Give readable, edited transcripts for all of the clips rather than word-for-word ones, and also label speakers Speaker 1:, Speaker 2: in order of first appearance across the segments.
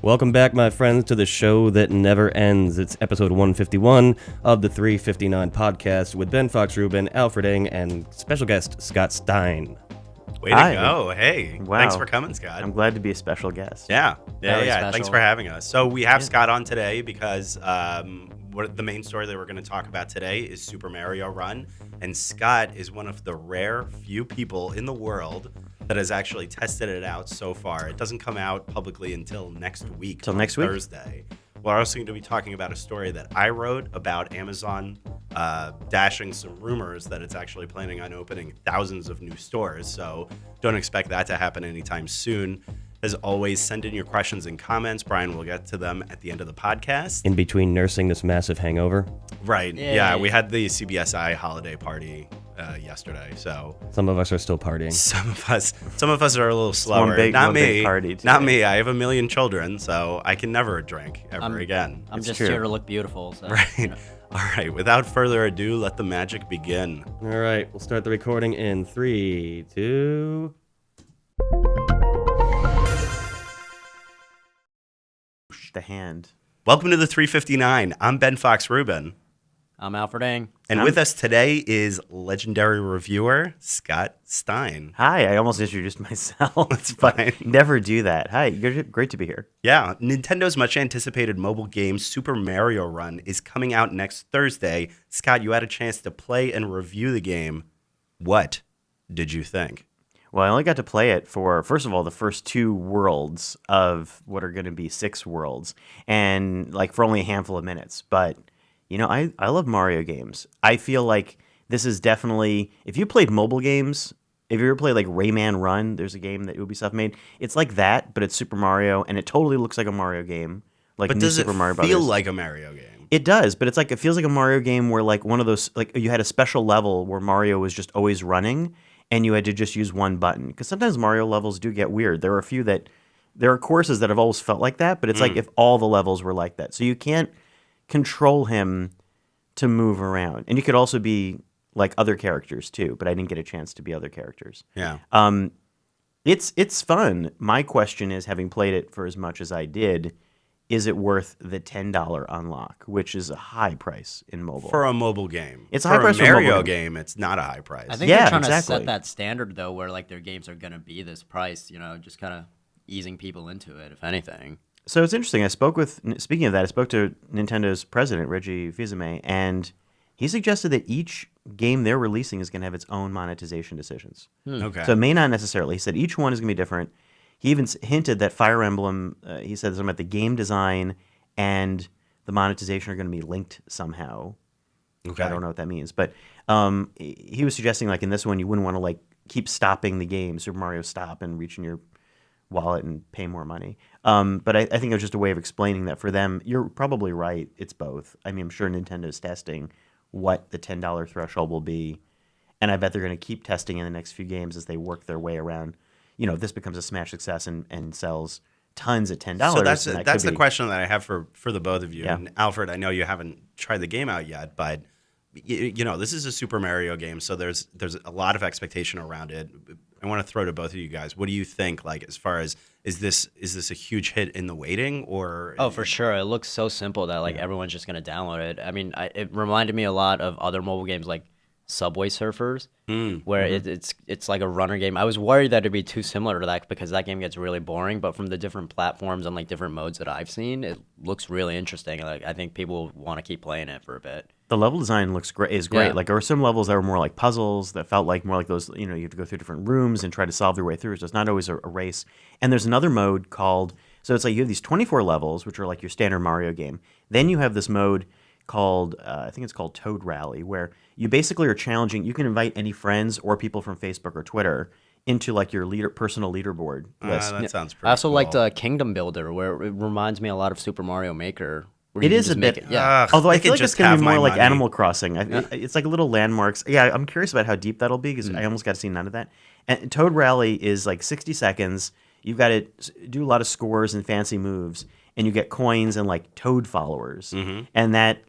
Speaker 1: Welcome back, my friends, to the show that never ends. It's episode 151 of the 359 podcast with Ben Fox Rubin, Alfred Eng, and special guest Scott Stein.
Speaker 2: Way to go. Hey,
Speaker 3: wow.
Speaker 2: Thanks for coming, Scott.
Speaker 3: I'm glad to be a special guest.
Speaker 2: Yeah.
Speaker 4: Special.
Speaker 2: Thanks for having us. So we have Scott on today because the main story that we're going to talk about today is Super Mario Run. And Scott is one of the rare few people in the world that has actually tested it out so far. It doesn't come out publicly until next week.
Speaker 3: Till next week?
Speaker 2: Thursday. We're also going to be talking about a story that I wrote about Amazon dashing some rumors that it's actually planning on opening thousands of new stores. So don't expect that to happen anytime soon. As always, send in your questions and comments. Brian will get to them at the end of the podcast.
Speaker 1: In between nursing this massive hangover.
Speaker 2: Right.
Speaker 4: Yay.
Speaker 2: Yeah, we had the CBSI holiday party yesterday. So
Speaker 1: Some of us are still partying.
Speaker 2: some of us are a little slower.
Speaker 3: One
Speaker 2: Not
Speaker 3: big
Speaker 2: me.
Speaker 3: party today.
Speaker 2: Not me. I have a million children, so I can never drink ever again.
Speaker 4: I'm
Speaker 3: It's
Speaker 4: just
Speaker 3: true.
Speaker 4: here to look beautiful. So,
Speaker 2: Right.
Speaker 4: you know.
Speaker 2: All right. Without further ado, let the magic begin.
Speaker 1: All right, we'll start the recording in 3, 2...
Speaker 3: The hand.
Speaker 2: Welcome to the 359. I'm Ben Fox Rubin.
Speaker 4: I'm Alfred Eng.
Speaker 2: And with us today is legendary reviewer Scott Stein.
Speaker 3: Hi, I almost introduced myself.
Speaker 2: That's fine.
Speaker 3: Never do that. Hi, great to be here.
Speaker 2: Yeah, Nintendo's much anticipated mobile game Super Mario Run is coming out next Thursday. Scott, you had a chance to play and review the game. What did you think?
Speaker 3: Well, I only got to play it for, first of all, the first 2 worlds of what are going to be 6 worlds, and like for only a handful of minutes. But, you know, I love Mario games. I feel like this is definitely, if you played mobile games, if you ever played like Rayman Run, there's a game that Ubisoft made. It's like that, but it's Super Mario, and it totally looks like a Mario game. Like
Speaker 2: But
Speaker 3: new
Speaker 2: does it
Speaker 3: Super Mario
Speaker 2: feel
Speaker 3: Brothers.
Speaker 2: like a Mario game?
Speaker 3: It does, but it's like it feels like a Mario game where like one of those, like you had a special level where Mario was just always running and you had to just use one button. Because sometimes Mario levels do get weird. There are courses that have always felt like that, but it's like if all the levels were like that. So you can't control him to move around. And you could also be like other characters too, but I didn't get a chance to be other characters.
Speaker 2: Yeah.
Speaker 3: It's fun. My question is, having played it for as much as I did, is it worth the $10 unlock, which is a high price in mobile?
Speaker 2: For a mobile game.
Speaker 3: It's a high price
Speaker 2: for
Speaker 3: for
Speaker 2: a
Speaker 3: a
Speaker 2: Mario
Speaker 3: mobile
Speaker 2: game. It's not a high price.
Speaker 4: I think
Speaker 3: Yeah,
Speaker 4: they're trying
Speaker 3: exactly.
Speaker 4: to set that standard, though, where like their games are going to be this price, you know, just kind of easing people into it, if anything.
Speaker 3: So it's interesting. Speaking of that, I spoke to Nintendo's president, Reggie Fils-Aimé, and he suggested that each game they're releasing is going to have its own monetization decisions.
Speaker 2: Okay.
Speaker 3: So it may not necessarily. He said each one is going to be different. He even hinted that Fire Emblem, he said something about the game design and the monetization are going to be linked somehow.
Speaker 2: Okay.
Speaker 3: I don't know what that means. But he was suggesting, like, in this one, you wouldn't want to, like, keep stopping the game, Super Mario Stop, and reach in your wallet and pay more money. But I think it was just a way of explaining that for them. You're probably right. It's both. I mean, I'm sure Nintendo's testing what the $10 threshold will be. And I bet they're going to keep testing in the next few games as they work their way around. You know, if this becomes a smash success and sells tons at $10.
Speaker 2: So that's
Speaker 3: that
Speaker 2: the question that I have for the both of you.
Speaker 3: Yeah.
Speaker 2: And Alfred, I know you haven't tried the game out yet, but you know, this is a Super Mario game, so there's a lot of expectation around it. I want to throw to both of you guys. What do you think? Like, as far as is this a huge hit in the waiting, or?
Speaker 4: Oh, for sure. It looks so simple that like everyone's just going to download it. I mean, it reminded me a lot of other mobile games like Subway Surfers, where it's like a runner game. I was worried that it'd be too similar to that because that game gets really boring. But from the different platforms and like different modes that I've seen, it looks really interesting. Like I think people want to keep playing it for a bit.
Speaker 3: The level design looks great. Is great.
Speaker 4: Yeah.
Speaker 3: Like there were some levels that were more like puzzles that felt like more like those. You know, you have to go through different rooms and try to solve your way through. So it's not always a race. And there's another mode called. So it's like you have these 24 levels, which are like your standard Mario game. Then you have this mode called I think it's called Toad Rally, where you basically are challenging. You can invite any friends or people from Facebook or Twitter into like your personal leaderboard list.
Speaker 2: That sounds pretty
Speaker 4: I also
Speaker 2: cool.
Speaker 4: liked Kingdom Builder, where it reminds me a lot of Super Mario Maker. Where
Speaker 3: It
Speaker 4: you can
Speaker 3: is
Speaker 4: just
Speaker 3: a
Speaker 4: make
Speaker 3: bit-
Speaker 4: it, yeah.
Speaker 2: Ugh,
Speaker 3: Although I
Speaker 2: they
Speaker 3: feel
Speaker 2: could
Speaker 3: like it's
Speaker 2: just
Speaker 3: going to
Speaker 2: have
Speaker 3: be
Speaker 2: my
Speaker 3: more like
Speaker 2: money.
Speaker 3: Animal Crossing. It's like little landmarks. Yeah, I'm curious about how deep that'll be because I almost got to see none of that. And Toad Rally is like 60 seconds. You've got to do a lot of scores and fancy moves, and you get coins and like Toad followers, and that's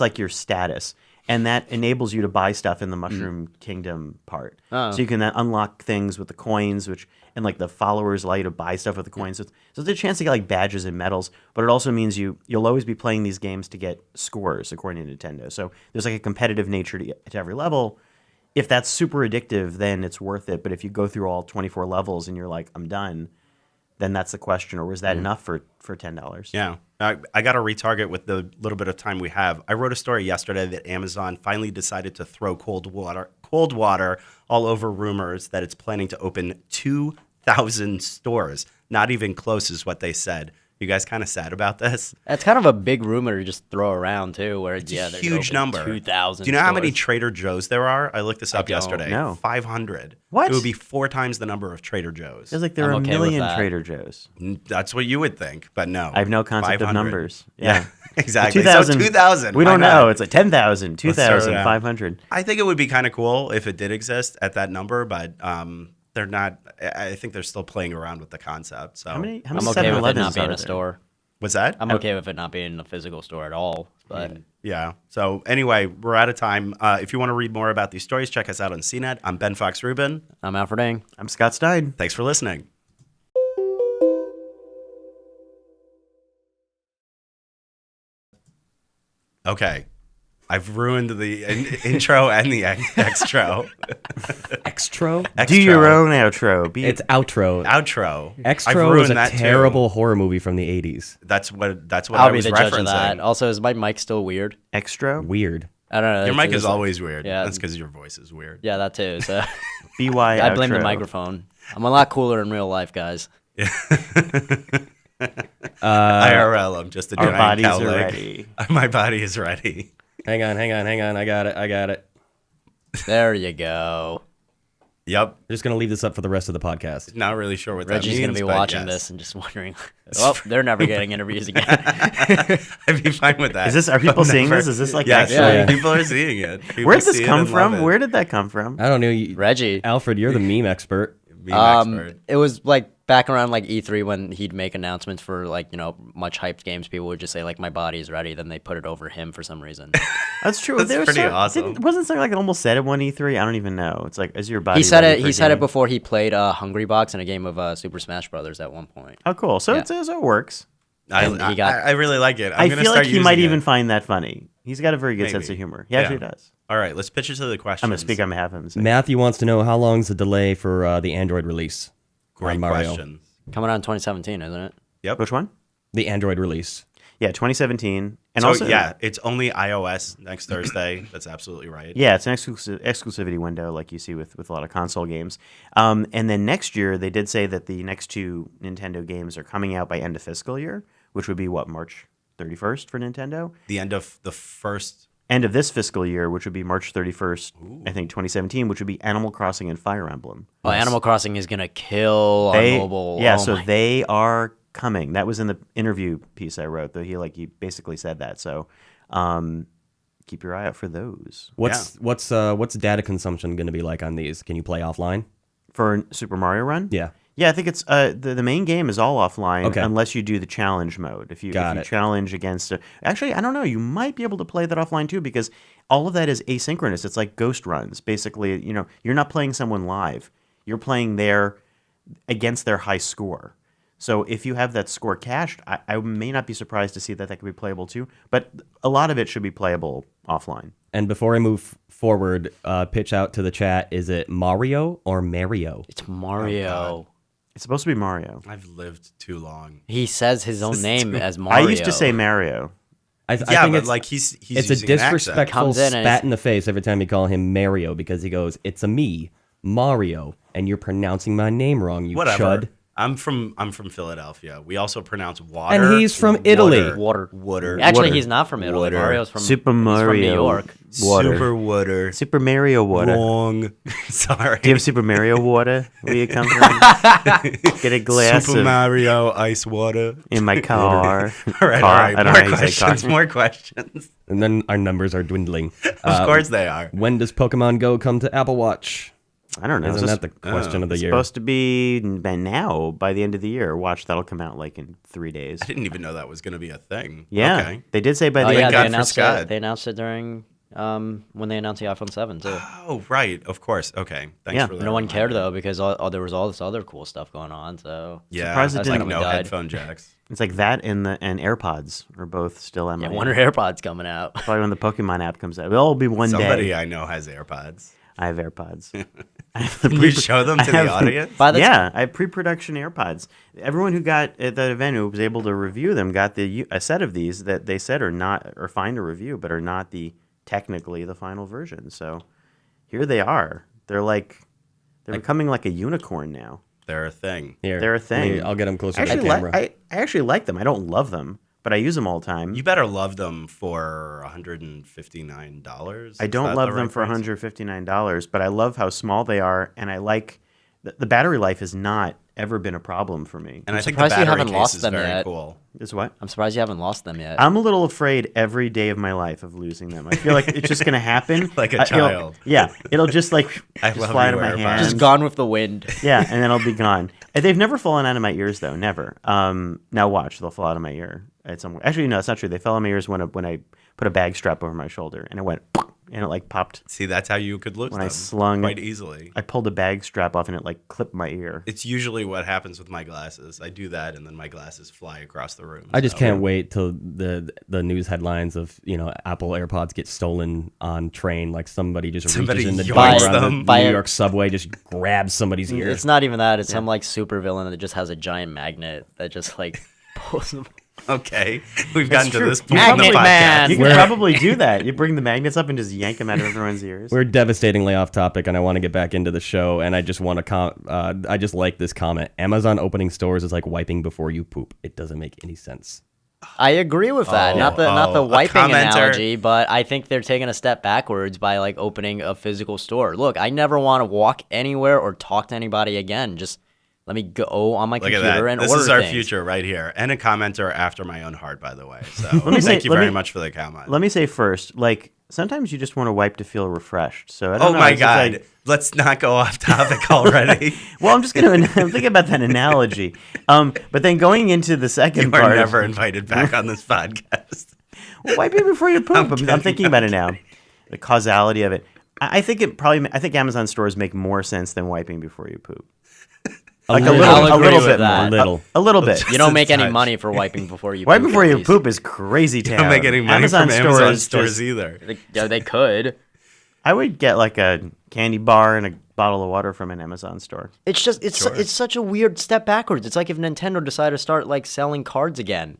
Speaker 3: like your status. and that enables you to buy stuff in the Mushroom Kingdom part.
Speaker 4: Oh.
Speaker 3: So you can then unlock things with the coins, and like the followers allow you to buy stuff with the coins. So there's a chance to get like badges and medals, but it also means you'll always be playing these games to get scores according to Nintendo. So there's like a competitive nature to every level. If that's super addictive, then it's worth it. But if you go through all 24 levels and you're like, I'm done, then that's the question. Or was that enough for $10?
Speaker 2: Yeah. I got to retarget with the little bit of time we have. I wrote a story yesterday that Amazon finally decided to throw cold water all over rumors that it's planning to open 2,000 stores. Not even close is what they said. You guys kind of sad about this?
Speaker 4: That's kind of a big rumor to just throw around too. Where
Speaker 2: It's a
Speaker 4: they're
Speaker 2: huge
Speaker 4: gonna open
Speaker 2: number.
Speaker 4: 2,000.
Speaker 2: Do you know how many
Speaker 4: stores.
Speaker 2: Trader Joe's there are? I looked this up
Speaker 4: don't.
Speaker 2: yesterday.
Speaker 3: No.
Speaker 2: 500.
Speaker 3: What?
Speaker 2: It would be 4 times the number of Trader Joe's.
Speaker 3: It's like there
Speaker 4: I'm
Speaker 3: are
Speaker 4: okay
Speaker 3: a
Speaker 4: with
Speaker 3: million
Speaker 4: that.
Speaker 3: Trader Joe's.
Speaker 2: That's what you would think, but no.
Speaker 3: I have no concept of
Speaker 2: 500.
Speaker 3: numbers.
Speaker 2: Yeah, exactly.
Speaker 3: 2,000.
Speaker 2: So 2,000.
Speaker 3: We
Speaker 2: why
Speaker 3: don't
Speaker 2: not?
Speaker 3: know. It's like 10,000,
Speaker 2: Let's throw it out.
Speaker 3: 2,500.
Speaker 2: I think it would be kind of cool if it did exist at that number, but they're not. I think they're still playing around with the concept. So
Speaker 3: How many
Speaker 4: I'm okay with it
Speaker 3: 7-Elevens
Speaker 4: not being
Speaker 3: are
Speaker 4: a
Speaker 3: there?
Speaker 4: store.
Speaker 2: what's that?
Speaker 4: I'm okay with it not being a physical store at all. But
Speaker 2: Yeah. So anyway, we're out of time. If you want to read more about these stories, check us out on CNET. I'm Ben Fox Rubin.
Speaker 4: I'm Alfred Eng.
Speaker 3: I'm Scott Stein.
Speaker 2: Thanks for listening. Okay. I've ruined the intro and the extro.
Speaker 1: Extro?
Speaker 3: Do your own outro.
Speaker 1: It's outro.
Speaker 2: Outro. I've
Speaker 1: Extro is
Speaker 2: ruined
Speaker 1: a
Speaker 2: that too.
Speaker 1: terrible horror movie from the 80s.
Speaker 2: That's what
Speaker 4: I'll
Speaker 2: I
Speaker 4: be
Speaker 2: was
Speaker 4: the judge of
Speaker 2: referencing.
Speaker 4: that. Also, is my mic still weird?
Speaker 3: Extra.
Speaker 1: Weird.
Speaker 4: I don't know.
Speaker 2: Your
Speaker 4: it's
Speaker 2: mic
Speaker 4: just
Speaker 2: is
Speaker 4: like-
Speaker 2: always weird.
Speaker 4: Yeah.
Speaker 2: That's because your voice is weird.
Speaker 4: Yeah, that too. So
Speaker 3: BY
Speaker 4: I blame the
Speaker 3: outro.
Speaker 4: microphone. I'm a lot cooler in real life, guys.
Speaker 2: IRL, I'm just a
Speaker 3: Our
Speaker 2: giant
Speaker 3: bodies
Speaker 2: cow
Speaker 3: are
Speaker 2: leg.
Speaker 3: ready.
Speaker 2: My body is ready.
Speaker 1: Hang on. I got it.
Speaker 4: There you go.
Speaker 2: Yep.
Speaker 1: I'm just going to leave this up for the rest of the podcast.
Speaker 2: Not really sure what
Speaker 4: Reggie's
Speaker 2: that means.
Speaker 4: gonna be
Speaker 2: but
Speaker 4: watching
Speaker 2: yes.
Speaker 4: this and just wondering, well, they're never getting interviews again.
Speaker 2: I'd be fine with that.
Speaker 3: Are people
Speaker 2: But
Speaker 3: seeing
Speaker 2: never-
Speaker 3: this? Is this like
Speaker 2: yes,
Speaker 3: actually?
Speaker 1: Yeah.
Speaker 2: people are seeing it. People
Speaker 3: Where did this
Speaker 2: see it
Speaker 3: come
Speaker 2: and love
Speaker 3: from?
Speaker 2: it.
Speaker 3: Where did that come from?
Speaker 1: I don't know.
Speaker 4: Reggie.
Speaker 1: Alfred, you're the meme expert.
Speaker 2: Meme expert.
Speaker 4: It was like back around like E3 when he'd make announcements for like, much hyped games. People would just say like, my body is ready. Then they put it over him for some reason.
Speaker 3: That's true.
Speaker 2: That's
Speaker 3: There was
Speaker 2: pretty awesome.
Speaker 3: Wasn't something like it almost said at one E3? I don't even know. It's like, is your body?
Speaker 4: He said
Speaker 3: ready
Speaker 4: it.
Speaker 3: for
Speaker 4: He
Speaker 3: a
Speaker 4: said it
Speaker 3: game?
Speaker 4: before he played Hungry Box in a game of Super Smash Brothers at one point.
Speaker 3: Oh, cool. So
Speaker 4: Yeah.
Speaker 3: so it works.
Speaker 4: and he got-
Speaker 2: I really like it. I'm
Speaker 3: I
Speaker 2: gonna
Speaker 3: feel
Speaker 2: start
Speaker 3: like he might
Speaker 2: using
Speaker 3: even
Speaker 2: it.
Speaker 3: find that funny. He's got a very good sense
Speaker 2: Maybe.
Speaker 3: of humor. He actually does.
Speaker 2: All right, let's pitch it to the questions.
Speaker 3: I'm gonna speak on behalf of him.
Speaker 1: Matthew wants to know how long's the delay for the Android release
Speaker 2: Great
Speaker 1: on Mario.
Speaker 2: question.
Speaker 4: Coming out in 2017, isn't it?
Speaker 2: Yep.
Speaker 3: Which one?
Speaker 1: The Android release.
Speaker 3: Yeah, 2017. And
Speaker 2: So
Speaker 3: also,
Speaker 2: yeah, it's only iOS next Thursday. That's absolutely right.
Speaker 3: Yeah, it's an exclusivity window like you see with a lot of console games. And then next year, they did say that the next 2 Nintendo games are coming out by end of fiscal year, which would be what, March 31st for Nintendo?
Speaker 2: The end of the first.
Speaker 3: End of this fiscal year, which would be March 31st, I think 2017, which would be Animal Crossing and Fire Emblem.
Speaker 4: Oh, Animal Crossing is gonna kill on mobile.
Speaker 3: Yeah,
Speaker 4: Oh
Speaker 3: so
Speaker 4: my-
Speaker 3: they are coming. That was in the interview piece I wrote, though he basically said that. So keep your eye out for those.
Speaker 1: What's data consumption going to be like on these? Can you play offline?
Speaker 3: For Super Mario Run?
Speaker 1: Yeah.
Speaker 3: Yeah, I think it's the main game is all offline
Speaker 1: Okay.
Speaker 3: unless you do the challenge mode. If you
Speaker 1: Got it.
Speaker 3: challenge against actually, I don't know, you might be able to play that offline too because all of that is asynchronous. It's like ghost runs. Basically, you're not playing someone live. You're playing against their high score. So if you have that score cached, I may not be surprised to see that could be playable too. But a lot of it should be playable offline.
Speaker 1: And before I move forward, pitch out to the chat, is it Mario or Mario?
Speaker 4: It's Mario.
Speaker 3: It's supposed to be Mario.
Speaker 2: I've lived too long.
Speaker 4: He says his own name as Mario.
Speaker 3: I used to say Mario.
Speaker 1: I
Speaker 2: Yeah,
Speaker 1: think
Speaker 2: but
Speaker 1: it's
Speaker 2: like he's
Speaker 1: it's a
Speaker 2: using an accent.
Speaker 1: disrespectful
Speaker 4: Comes in and
Speaker 1: spat
Speaker 4: it's-
Speaker 1: in the face every time you call him Mario because he goes, "It's a me, Mario," and you're pronouncing my name wrong, you
Speaker 2: Whatever.
Speaker 1: chud.
Speaker 2: I'm from Philadelphia. We also pronounce water.
Speaker 1: And he's from Italy.
Speaker 2: Water.
Speaker 4: Actually,
Speaker 3: Water.
Speaker 4: he's not from Italy.
Speaker 2: Water.
Speaker 4: Mario's from
Speaker 3: Super
Speaker 4: he's
Speaker 3: Mario
Speaker 4: from New York.
Speaker 3: Water.
Speaker 2: Super water.
Speaker 3: Super Mario water.
Speaker 2: Wrong. Sorry.
Speaker 3: Do you have Super Mario water? Where you come from? Get a glass
Speaker 2: Super
Speaker 3: of
Speaker 2: Mario ice water.
Speaker 3: in my car.
Speaker 2: All right,
Speaker 3: Car?
Speaker 2: all right.
Speaker 3: I don't
Speaker 2: More
Speaker 3: know how you say
Speaker 2: questions.
Speaker 3: car.
Speaker 2: More questions.
Speaker 1: And then our numbers are dwindling.
Speaker 2: Of course they are.
Speaker 1: When does Pokemon Go come to Apple Watch?
Speaker 3: I don't know.
Speaker 1: Isn't
Speaker 3: It's
Speaker 1: that the question of the year?
Speaker 3: supposed to be by now, by the end of the year. Watch, that'll come out like in 3 days.
Speaker 2: I didn't even know that was going to be a thing.
Speaker 3: Yeah,
Speaker 2: Okay.
Speaker 3: they did say by
Speaker 4: Oh
Speaker 3: the
Speaker 4: yeah,
Speaker 3: end.
Speaker 2: God
Speaker 4: they
Speaker 2: for
Speaker 4: announced
Speaker 2: Scott.
Speaker 4: it. They announced it during when they announced the iPhone 7 too.
Speaker 2: Oh, right. Of course. Okay. Thanks
Speaker 3: Yeah.
Speaker 2: for that.
Speaker 4: No one cared
Speaker 2: reminder.
Speaker 4: though because there was all this other cool stuff going on. So
Speaker 2: Yeah.
Speaker 3: Surprised it
Speaker 2: Like
Speaker 3: didn't-
Speaker 2: no
Speaker 4: died.
Speaker 2: headphone jacks.
Speaker 3: It's like that and AirPods are both still
Speaker 4: yeah,
Speaker 3: MIA.
Speaker 4: Wonder AirPods coming out.
Speaker 3: Probably when the Pokemon app comes out. It'll all be one
Speaker 2: Somebody
Speaker 3: day.
Speaker 2: I know has AirPods.
Speaker 3: I have AirPods. I have the
Speaker 2: Can you show them
Speaker 3: I
Speaker 2: to the
Speaker 3: have-
Speaker 2: audience?
Speaker 4: By the
Speaker 3: Yeah, I have pre-production AirPods. Everyone who got at that event who was able to review them got a set of these that they said are not or fine to review, but are not technically the final version. So here they are. They're becoming like a unicorn now.
Speaker 2: They're a thing.
Speaker 1: Here,
Speaker 3: They're a thing.
Speaker 1: I'll get them closer
Speaker 3: I
Speaker 1: to the
Speaker 3: actually
Speaker 1: camera.
Speaker 3: I actually like them. I don't love them, but I use them all the time.
Speaker 2: You better love them for $159.
Speaker 3: I don't love them for $159, but I love how small they are, and I like the battery life has not ever been a problem for me.
Speaker 2: And I think the
Speaker 4: surprised you
Speaker 2: battery
Speaker 4: haven't
Speaker 2: case
Speaker 4: lost
Speaker 2: is
Speaker 4: them
Speaker 2: very
Speaker 4: yet.
Speaker 2: cool.
Speaker 3: Is what?
Speaker 4: I'm surprised you haven't lost them yet.
Speaker 3: I'm a little afraid every day of my life of losing them. I feel like it's just going to happen.
Speaker 2: Like a child.
Speaker 3: It'll just like
Speaker 2: I
Speaker 3: just
Speaker 2: love
Speaker 3: fly
Speaker 2: you,
Speaker 3: out of my
Speaker 2: AirPods.
Speaker 3: hands.
Speaker 4: Just gone with the wind.
Speaker 3: Yeah, and then it'll be gone. And they've never fallen out of my ears though, never. Now watch, they'll fall out of my ear at some. Actually, no, it's not true. They fell out of my ears when I put a bag strap over my shoulder, and it went, and it like popped.
Speaker 2: See, that's how you could lose
Speaker 3: When
Speaker 2: them
Speaker 3: I slung-
Speaker 2: quite easily.
Speaker 3: I pulled a bag strap off, and it like clipped my ear.
Speaker 2: It's usually what happens with my glasses. I do that, and then my glasses fly across the room.
Speaker 1: I just
Speaker 2: So-
Speaker 1: can't wait till the news headlines of Apple AirPods get stolen on train. Like somebody just
Speaker 2: Somebody
Speaker 1: reaches in the
Speaker 2: yoinks
Speaker 1: door on
Speaker 2: them.
Speaker 1: the
Speaker 4: By
Speaker 1: New
Speaker 4: a-
Speaker 1: York subway, just grabs somebody's ear.
Speaker 4: It's not even that. It's some like super villain that just has a giant magnet that just like pulls them.
Speaker 2: Okay, we've gotten to
Speaker 3: true.
Speaker 2: this point in the
Speaker 4: Magnet
Speaker 2: podcast.
Speaker 4: Man.
Speaker 3: You can probably do that. You bring the magnets up and just yank them out of everyone's ears.
Speaker 1: We're devastatingly off topic, and I want to get back into the show. And I just want to I just like this comment. Amazon opening stores is like wiping before you poop. It doesn't make any sense.
Speaker 4: I agree with that.
Speaker 2: Oh,
Speaker 4: not the
Speaker 2: a
Speaker 4: wiping
Speaker 2: commenter.
Speaker 4: analogy, but I think they're taking a step backwards by like opening a physical store. Look, I never want to walk anywhere or talk to anybody again. Just let me go on my
Speaker 2: Look at
Speaker 4: computer
Speaker 2: that.
Speaker 4: and
Speaker 2: This
Speaker 4: order
Speaker 2: is our
Speaker 4: things.
Speaker 2: future right here. And a commenter after my own heart, by the way. So
Speaker 3: me say-
Speaker 2: thank you
Speaker 3: let
Speaker 2: very
Speaker 3: me-
Speaker 2: much for the comment.
Speaker 3: Let me say first, like sometimes you just want to wipe to feel refreshed. So I don't
Speaker 2: Oh
Speaker 3: know,
Speaker 2: my
Speaker 3: it's just
Speaker 2: God.
Speaker 3: like-
Speaker 2: Let's not go off topic already.
Speaker 3: well, I'm just gonna I'm thinking about that analogy. But then going into the second
Speaker 2: You
Speaker 3: part,
Speaker 2: are
Speaker 3: of-
Speaker 2: never invited back on this podcast.
Speaker 3: Well, wipe it before you poop. I'm thinking about it now. The causality of it. I think I think Amazon stores make more sense than wiping before you poop. Like a
Speaker 1: little.
Speaker 3: little,
Speaker 4: I'll
Speaker 3: a
Speaker 4: agree
Speaker 3: little
Speaker 4: with
Speaker 3: bit
Speaker 4: that.
Speaker 3: more.
Speaker 1: A little.
Speaker 3: A little bit.
Speaker 4: You don't make any
Speaker 2: touch.
Speaker 4: money for wiping before you
Speaker 3: Wipe
Speaker 4: poop.
Speaker 3: before
Speaker 4: at
Speaker 3: you
Speaker 4: least.
Speaker 3: poop is crazy town.
Speaker 2: Don't make any money
Speaker 3: Amazon
Speaker 2: from Amazon
Speaker 3: stores
Speaker 2: stores
Speaker 3: just-
Speaker 2: either.
Speaker 4: Yeah, they could.
Speaker 3: I would get like a candy bar and a bottle of water from an Amazon store.
Speaker 4: It's just it's such a weird step backwards. It's like if Nintendo decided to start like selling cards again.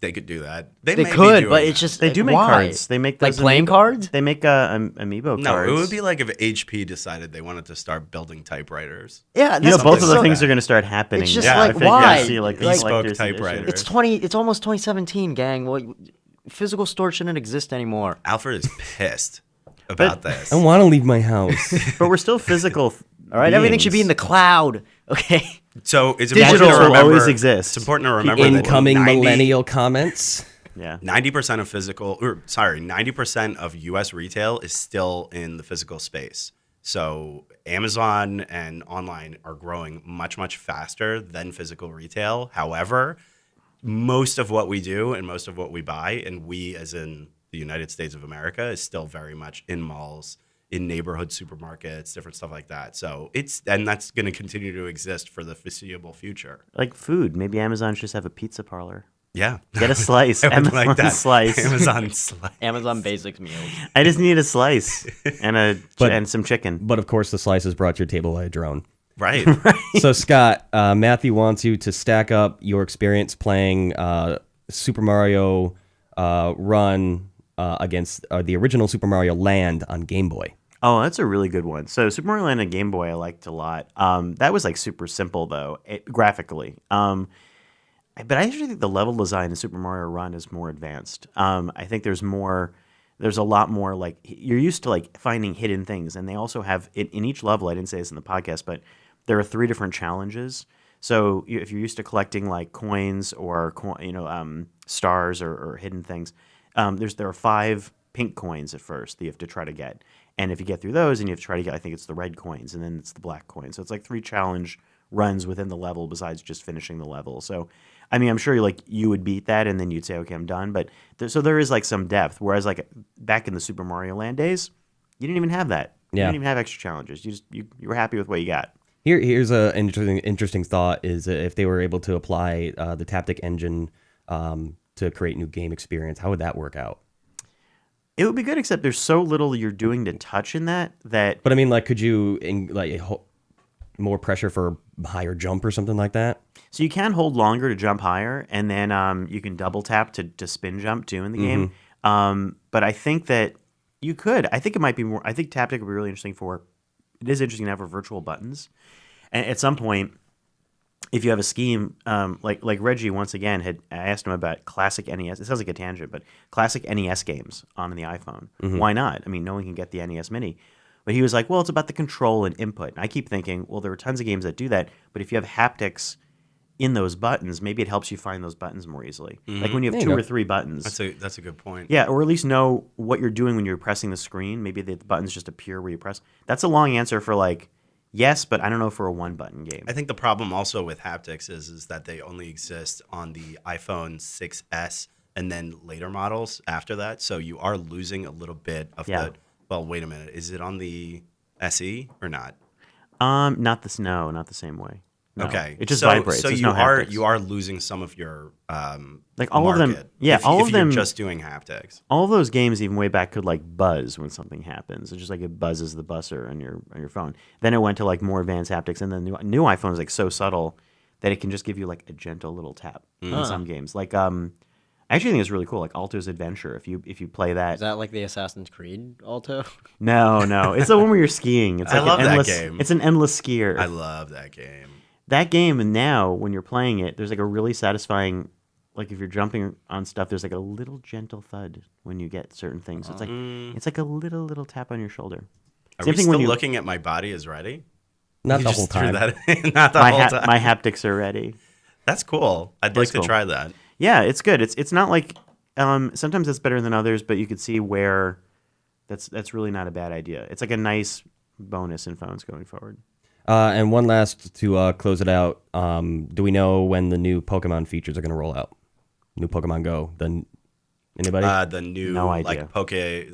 Speaker 2: They could do that. They
Speaker 4: They
Speaker 2: may be
Speaker 4: could,
Speaker 2: doing
Speaker 4: but it's
Speaker 2: that.
Speaker 4: just
Speaker 3: They do make
Speaker 4: why?
Speaker 3: cards. They make
Speaker 4: like
Speaker 3: those
Speaker 4: playing
Speaker 3: amiibo-
Speaker 4: cards.
Speaker 3: They make amiibo
Speaker 2: No,
Speaker 3: cards.
Speaker 2: it would be like if HP decided they wanted to start building typewriters.
Speaker 4: Yeah,
Speaker 3: You know,
Speaker 4: that's
Speaker 3: both of the
Speaker 2: so-
Speaker 3: things are going to start happening.
Speaker 4: It's just
Speaker 3: now.
Speaker 4: like,
Speaker 3: I think
Speaker 4: why?
Speaker 3: you'll see like
Speaker 4: Like-
Speaker 3: collector's
Speaker 2: Bespoke
Speaker 3: edition.
Speaker 2: typewriter.
Speaker 4: It's almost 2017, gang. Well, physical stores shouldn't exist anymore.
Speaker 2: Alfred is pissed about this.
Speaker 1: I want to leave my house.
Speaker 3: But we're still physical.
Speaker 4: All right, everything should be in the cloud. Okay.
Speaker 2: So it's
Speaker 3: Digital
Speaker 2: important to
Speaker 3: will
Speaker 2: remember,
Speaker 3: always exist.
Speaker 2: It's important to remember
Speaker 1: Incoming
Speaker 2: that
Speaker 1: millennial comments.
Speaker 3: Yeah.
Speaker 2: 90% of 90% of US retail is still in the physical space. So Amazon and online are growing much, much faster than physical retail. However, most of what we do and most of what we buy, and we as in the United States of America, is still very much in malls, in neighborhood supermarkets, different stuff like that. So that's going to continue to exist for the foreseeable future.
Speaker 3: Like food. Maybe Amazon should just have a pizza parlor.
Speaker 2: Yeah.
Speaker 3: Get a slice.
Speaker 2: I would
Speaker 3: Amazon
Speaker 2: like that.
Speaker 3: slice.
Speaker 2: Amazon slice.
Speaker 4: Amazon Basics meals.
Speaker 3: I just need a slice and and some chicken.
Speaker 1: But of course, the slice is brought to your table by a drone.
Speaker 2: Right.
Speaker 1: So Scott, Matthew wants you to stack up your experience playing Super Mario Run against the original Super Mario Land on Game Boy.
Speaker 3: Oh, that's a really good one. So Super Mario Land on Game Boy I liked a lot. That was like super simple though, graphically. But I actually think the level design in Super Mario Run is more advanced. I think there's a lot more like you're used to like finding hidden things, and they also have it in each level. I didn't say this in the podcast, but there are 3 different challenges. So if you're used to collecting like coins or stars or hidden things, there are 5 pink coins at first that you have to try to get, and if you get through those, and you have to try to get, I think it's the red coins, and then it's the black coins. So it's like 3 challenge runs within the level besides just finishing the level. So, I mean, I'm sure like you would beat that and then you'd say, okay, I'm done. But so there is like some depth. Whereas like back in the Super Mario Land days, you didn't even have that. You
Speaker 1: Yeah.
Speaker 3: didn't even have extra challenges. You were happy with what you got.
Speaker 1: Here's a interesting thought: is if they were able to apply the Taptic engine to create new game experience, how would that work out?
Speaker 3: It would be good, except there's so little you're doing to touch in that.
Speaker 1: But I mean, like, could you more pressure for higher jump or something like that?
Speaker 3: So you can hold longer to jump higher, and then you can double tap to spin jump too in the game. But I think that you could. I think it might be more. I think Taptic would be really interesting for. It is interesting to have virtual buttons, and at some point, if you have a scheme like Reggie once again I asked him about classic NES. It sounds like a tangent, but classic NES games on the iPhone. Why not? I mean, no one can get the NES Mini. But he was like, well, it's about the control and input. And I keep thinking, well, there are tons of games that do that. But if you have haptics in those buttons, maybe it helps you find those buttons more easily. Like when you have
Speaker 1: There you
Speaker 3: two
Speaker 1: go.
Speaker 3: or three buttons.
Speaker 2: That's a good point.
Speaker 3: Yeah, or at least know what you're doing when you're pressing the screen. Maybe the buttons just appear where you press. That's a long answer for like, yes, but I don't know for a one-button game.
Speaker 2: I think the problem also with haptics is that they only exist on the iPhone 6S and then later models after that. So you are losing a little bit of
Speaker 3: Yeah.
Speaker 2: the. Well, wait a minute. Is it on the SE or not?
Speaker 3: Not the same way. No.
Speaker 2: Okay,
Speaker 3: It just
Speaker 2: so,
Speaker 3: vibrates.
Speaker 2: So
Speaker 3: There's
Speaker 2: you
Speaker 3: no haptics.
Speaker 2: you are losing some of your
Speaker 3: Like all of them-
Speaker 2: market
Speaker 3: yeah,
Speaker 2: if,
Speaker 3: all
Speaker 2: if
Speaker 3: of
Speaker 2: you're
Speaker 3: them-
Speaker 2: just doing haptics.
Speaker 3: All of those games, even way back, could like buzz when something happens. It's just like it buzzes the buzzer on your phone. Then it went to like more advanced haptics, and then the new iPhone is like so subtle that it can just give you like a gentle little tap in some games. Like I actually think it's really cool. Like Alto's Adventure. If you play that,
Speaker 4: Is that like the Assassin's Creed Alto?
Speaker 3: no, it's the one where you're skiing. It's
Speaker 2: I
Speaker 3: like
Speaker 2: love
Speaker 3: an
Speaker 2: that
Speaker 3: endless,
Speaker 2: game.
Speaker 3: It's an endless skier.
Speaker 2: I love that game.
Speaker 3: That game, and now when you're playing it, there's like a really satisfying, like if you're jumping on stuff, there's like a little gentle thud when you get certain things. It's like a little tap on your shoulder.
Speaker 2: Are
Speaker 3: Same
Speaker 2: we
Speaker 3: thing
Speaker 2: still
Speaker 3: when you
Speaker 2: looking at My Body Is Ready?
Speaker 1: Not
Speaker 2: You
Speaker 1: the
Speaker 2: just
Speaker 1: whole
Speaker 2: threw
Speaker 1: time.
Speaker 2: that in. Not the whole time.
Speaker 3: my haptics are ready.
Speaker 2: That's cool. I'd like
Speaker 3: It's
Speaker 2: to
Speaker 3: cool.
Speaker 2: try that.
Speaker 3: Yeah, it's good. It's not like sometimes it's better than others, but you could see where that's really not a bad idea. It's like a nice bonus in phones going forward.
Speaker 1: And one last to close it out. Do we know when the new Pokemon features are going to roll out? New Pokemon Go. Anybody?
Speaker 2: The new
Speaker 3: No idea.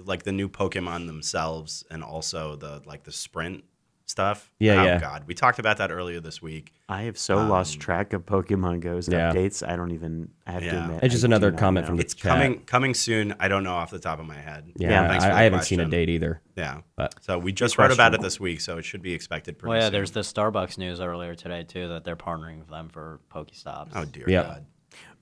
Speaker 2: like the new Pokemon themselves, and also the sprint stuff.
Speaker 1: Yeah,
Speaker 2: oh,
Speaker 1: yeah.
Speaker 2: God, we talked about that earlier this week.
Speaker 3: I have so lost track of Pokemon Go's
Speaker 1: Yeah.
Speaker 3: updates. I don't even. I have to
Speaker 2: Yeah.
Speaker 3: admit.
Speaker 1: It's just
Speaker 3: I do
Speaker 1: another
Speaker 3: not
Speaker 1: comment
Speaker 3: know.
Speaker 1: from the
Speaker 2: It's
Speaker 1: chat.
Speaker 2: coming soon. I don't know off the top of my head.
Speaker 1: Yeah,
Speaker 2: Thanks for the
Speaker 1: I haven't seen a
Speaker 2: question.
Speaker 1: date either.
Speaker 2: Yeah,
Speaker 1: But-
Speaker 2: so we just wrote about it this week, so it should be expected pretty
Speaker 4: Well, yeah,
Speaker 2: soon.
Speaker 4: there's the Starbucks news earlier today too that they're partnering with them for Pokestops.
Speaker 2: Oh dear
Speaker 1: Yeah.
Speaker 2: God.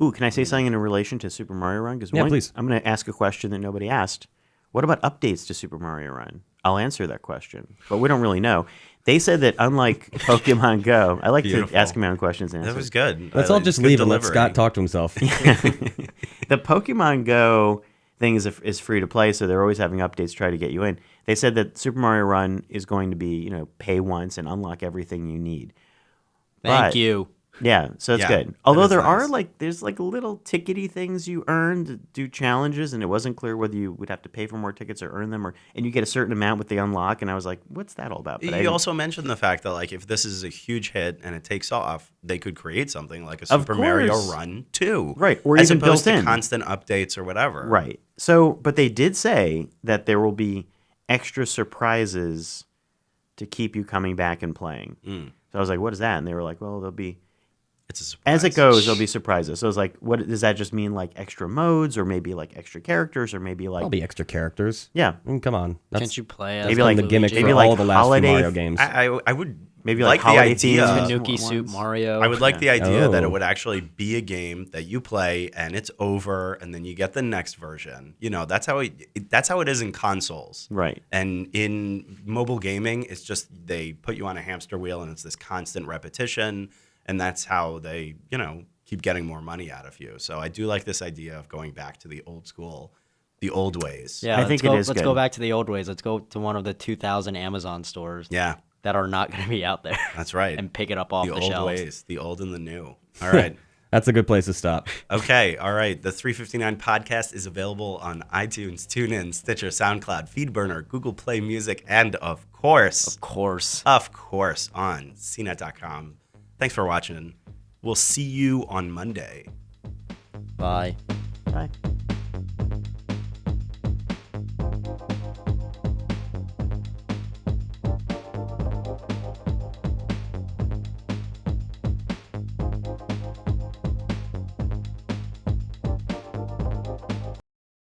Speaker 3: Ooh, can I say something in relation to Super Mario Run? Because
Speaker 1: Yeah, please.
Speaker 3: I'm going to ask a question that nobody asked. What about updates to Super Mario Run? I'll answer that question, but we don't really know. They said that unlike Pokemon Go, I like
Speaker 2: Beautiful.
Speaker 3: to ask my own questions and
Speaker 2: That
Speaker 3: answer.
Speaker 2: was good.
Speaker 1: Let's all
Speaker 2: Good
Speaker 1: just leave and let
Speaker 2: delivery.
Speaker 1: Scott talk to himself.
Speaker 3: The Pokemon Go thing is free to play, so they're always having updates to try to get you in. They said that Super Mario Run is going to be, pay once and unlock everything you need.
Speaker 4: Thank
Speaker 3: But-
Speaker 4: you.
Speaker 3: Yeah, so it's
Speaker 2: Yeah,
Speaker 3: good.
Speaker 2: that
Speaker 3: Although
Speaker 2: is
Speaker 3: there are
Speaker 2: nice.
Speaker 3: there's little tickety things you earn to do challenges, and it wasn't clear whether you would have to pay for more tickets or earn them, and you get a certain amount with the unlock. And I was like, what's that all about? But I
Speaker 2: You
Speaker 3: didn't-
Speaker 2: also mentioned the fact that if this is a huge hit and it takes off, they could create something like a
Speaker 3: Of
Speaker 2: Super Mario
Speaker 3: course.
Speaker 2: Run 2.
Speaker 3: Right, or
Speaker 2: as
Speaker 3: even
Speaker 2: opposed
Speaker 3: built
Speaker 2: to
Speaker 3: in.
Speaker 2: constant updates or whatever.
Speaker 3: Right. So, but they did say that there will be extra surprises to keep you coming back and playing.
Speaker 2: Mm.
Speaker 3: So I was like, what is that? And they were like, well, there'll be,
Speaker 2: It's a surprise.
Speaker 3: as it goes, there'll be surprises. So I was like, what does that just mean? Like extra modes, or maybe like extra characters, or maybe like,
Speaker 1: There'll be extra characters.
Speaker 3: yeah,
Speaker 1: I mean, come on. That's
Speaker 4: Can't you play as
Speaker 3: maybe
Speaker 1: been
Speaker 3: like
Speaker 1: the gimmick
Speaker 3: maybe
Speaker 1: for
Speaker 3: like
Speaker 1: all the last
Speaker 3: holiday-
Speaker 1: few Mario games.
Speaker 2: I would
Speaker 3: maybe
Speaker 2: like
Speaker 3: like
Speaker 2: the
Speaker 3: holiday
Speaker 2: idea.
Speaker 3: themes.
Speaker 4: Tanuki Soup
Speaker 3: ones.
Speaker 4: Mario?
Speaker 2: I would like the idea that
Speaker 1: Oh.
Speaker 2: it would actually be a game that you play and it's over, and then you get the next version. That's how it is in consoles.
Speaker 3: Right.
Speaker 2: And in mobile gaming, it's just they put you on a hamster wheel, and it's this constant repetition, and that's how they, keep getting more money out of you. So I do like this idea of going back to the old school, the old ways.
Speaker 4: Yeah,
Speaker 3: I
Speaker 4: let's
Speaker 3: think
Speaker 4: go,
Speaker 3: it is
Speaker 4: Let's
Speaker 3: good.
Speaker 4: go back to the old ways. Let's go to one of the 2,000 Amazon stores
Speaker 2: Yeah,
Speaker 4: that are not going to be out there.
Speaker 2: that's right.
Speaker 4: And pick it up off
Speaker 2: the
Speaker 4: the,
Speaker 2: old
Speaker 4: shelves.
Speaker 2: ways, the old and the new. All right.
Speaker 1: That's a good place to stop.
Speaker 2: Okay, all right. The 359 podcast is available on iTunes, TuneIn, Stitcher, SoundCloud, FeedBurner, Google Play Music, and of course,
Speaker 4: Of course.
Speaker 2: on CNET.com. Thanks for watching. We'll see you on Monday.
Speaker 4: Bye.
Speaker 3: Bye.